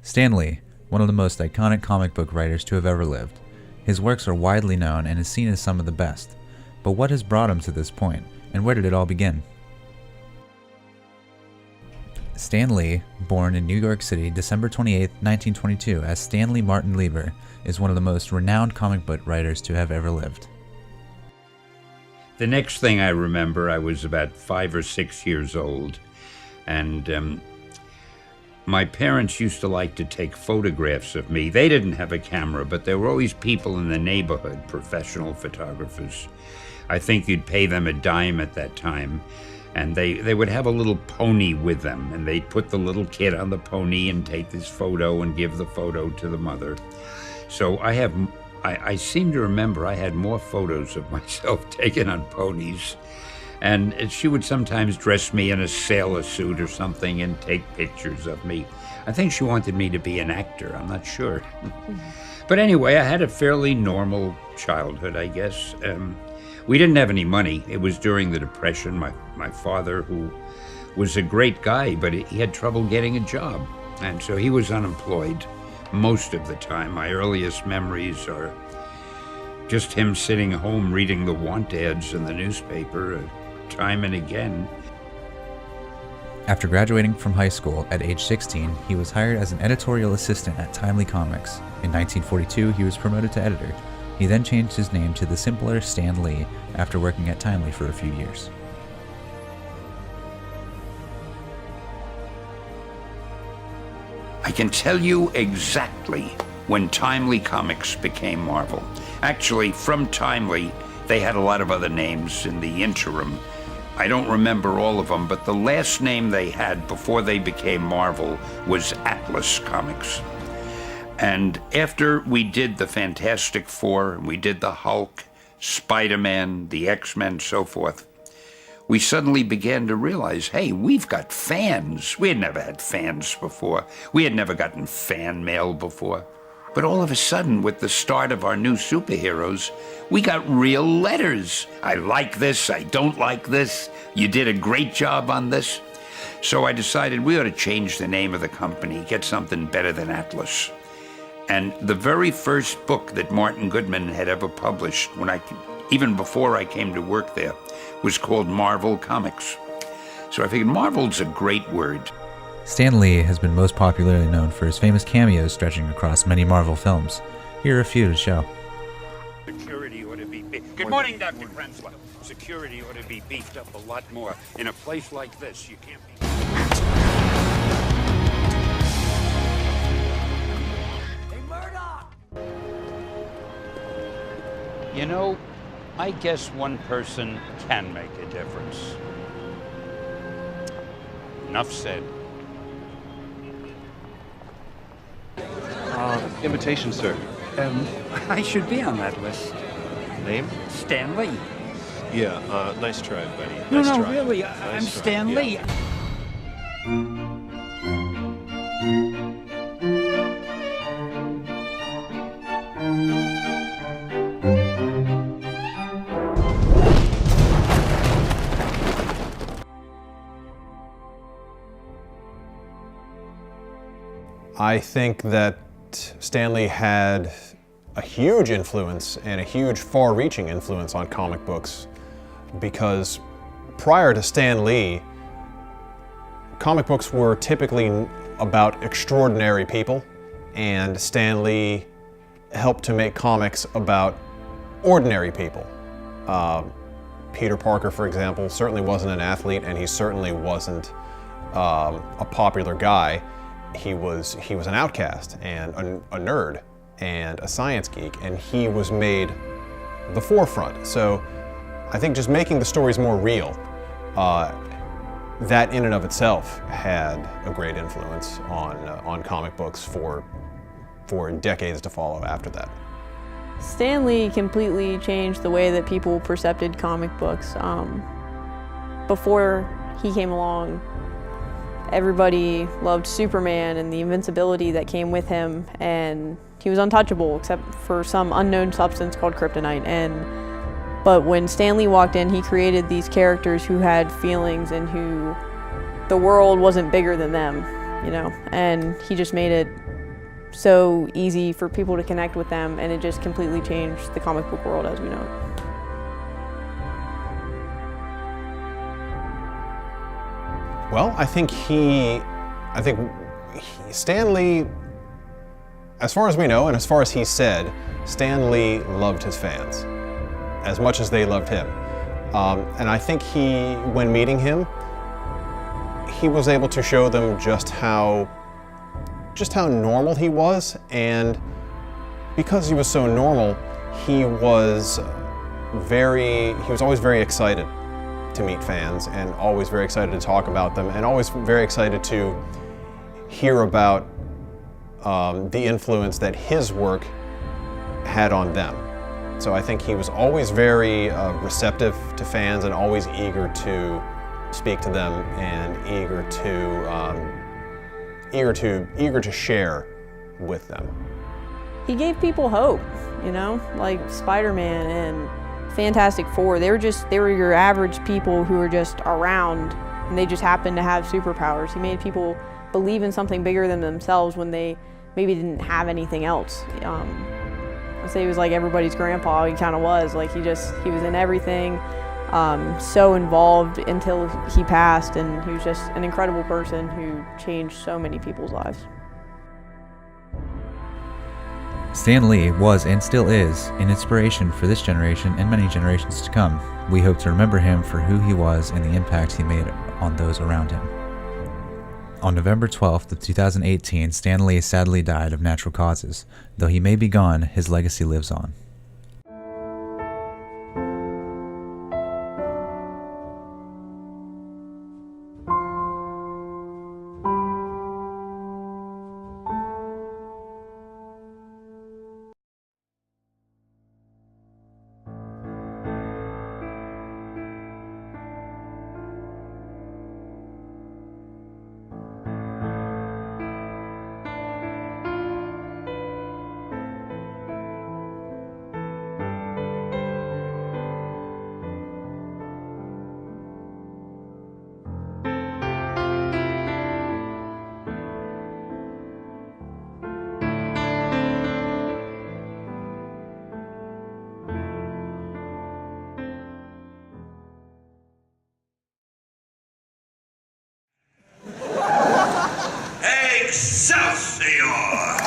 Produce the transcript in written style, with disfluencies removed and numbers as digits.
Stan Lee, one of the most iconic comic book writers to have ever lived. His works are widely known and is seen as some of the best. But what has brought him to this point, and where did it all begin? Stan Lee, born in New York City, December 28, 1922, as Stanley Martin Lieber, is one of the most renowned comic book writers to have ever lived. The next thing I remember, I was about 5 or 6 years old, and my parents used to like to take photographs of me. They didn't have a camera, but there were always people in the neighborhood, professional photographers. I think you'd pay them a dime at that time, and they would have a little pony with them, and they'd put the little kid on the pony and take this photo and give the photo to the mother. So I seem to remember I had more photos of myself taken on ponies. And she would sometimes dress me in a sailor suit or something and take pictures of me. I think she wanted me to be an actor, I'm not sure. But anyway, I had a fairly normal childhood, I guess. We didn't have any money. It was during the Depression. My father, who was a great guy, but he had trouble getting a job. And so he was unemployed most of the time. My earliest memories are just him sitting home reading the want ads in the newspaper time and again. After graduating from high school at age 16, he was hired as an editorial assistant at Timely Comics. In 1942, he was promoted to editor. He then changed his name to the simpler Stan Lee after working at Timely for a few years. I can tell you exactly when Timely Comics became Marvel. Actually, from Timely, they had a lot of other names in the interim. I don't remember all of them, but the last name they had before they became Marvel was Atlas Comics. And after we did the Fantastic Four, and we did the Hulk, Spider-Man, the X-Men, so forth, we suddenly began to realize, hey, we've got fans. We had never had fans before. We had never gotten fan mail before. But all of a sudden, with the start of our new superheroes, we got real letters. I like this, I don't like this, you did a great job on this. So I decided we ought to change the name of the company, get something better than Atlas. And the very first book that Martin Goodman had ever published, even before I came to work there, was called Marvel Comics. So I figured Marvel's a great word. Stan Lee has been most popularly known for his famous cameos stretching across many Marvel films. Here are a few to show. Security ought to be Good morning, Dr. Francois. Security ought to be beefed up a lot more. In a place like this, you can't be... Hey, Murdoch! You know, I guess one person can make a difference. Enough said. Invitation, sir. I should be on that list. Name? Stan Lee. Yeah, nice try, buddy. No, Nice no, try. really, Nice I'm try, Stan yeah. Lee. I think that Stan Lee had a huge influence and a huge far-reaching influence on comic books because prior to Stan Lee, comic books were typically about extraordinary people, and Stan Lee helped to make comics about ordinary people. Peter Parker, for example, certainly wasn't an athlete, and he certainly wasn't a popular guy. He was an outcast and a nerd and a science geek, and he was made the forefront. So I think just making the stories more real, that in and of itself had a great influence on comic books for decades to follow after that. Stan Lee completely changed the way that people perceived comic books. Before he came along, everybody loved Superman and the invincibility that came with him, and he was untouchable except for some unknown substance called kryptonite. But when Stan Lee walked in, he created these characters who had feelings and who the world wasn't bigger than them, you know, and he just made it so easy for people to connect with them, and it just completely changed the comic book world as we know it. Well, I think Stan Lee, as far as we know and as far as he said, Stan Lee loved his fans as much as they loved him. And I think when meeting him, he was able to show them just how normal he was, and because he was so normal, he was always very excited to meet fans, and always very excited to talk about them, and always very excited to hear about the influence that his work had on them. So I think he was always very receptive to fans, and always eager to speak to them, and eager to share with them. He gave people hope, you know, like Spider-Man and Fantastic Four. They were your average people who were just around, and they just happened to have superpowers. He made people believe in something bigger than themselves when they maybe didn't have anything else. I'd say he was like everybody's grandpa. He kind of was. Like he was in everything, so involved until he passed, and he was just an incredible person who changed so many people's lives. Stan Lee was and still is an inspiration for this generation and many generations to come. We hope to remember him for who he was and the impact he made on those around him. On November 12th of 2018, Stan Lee sadly died of natural causes. Though he may be gone, his legacy lives on. Excelsior!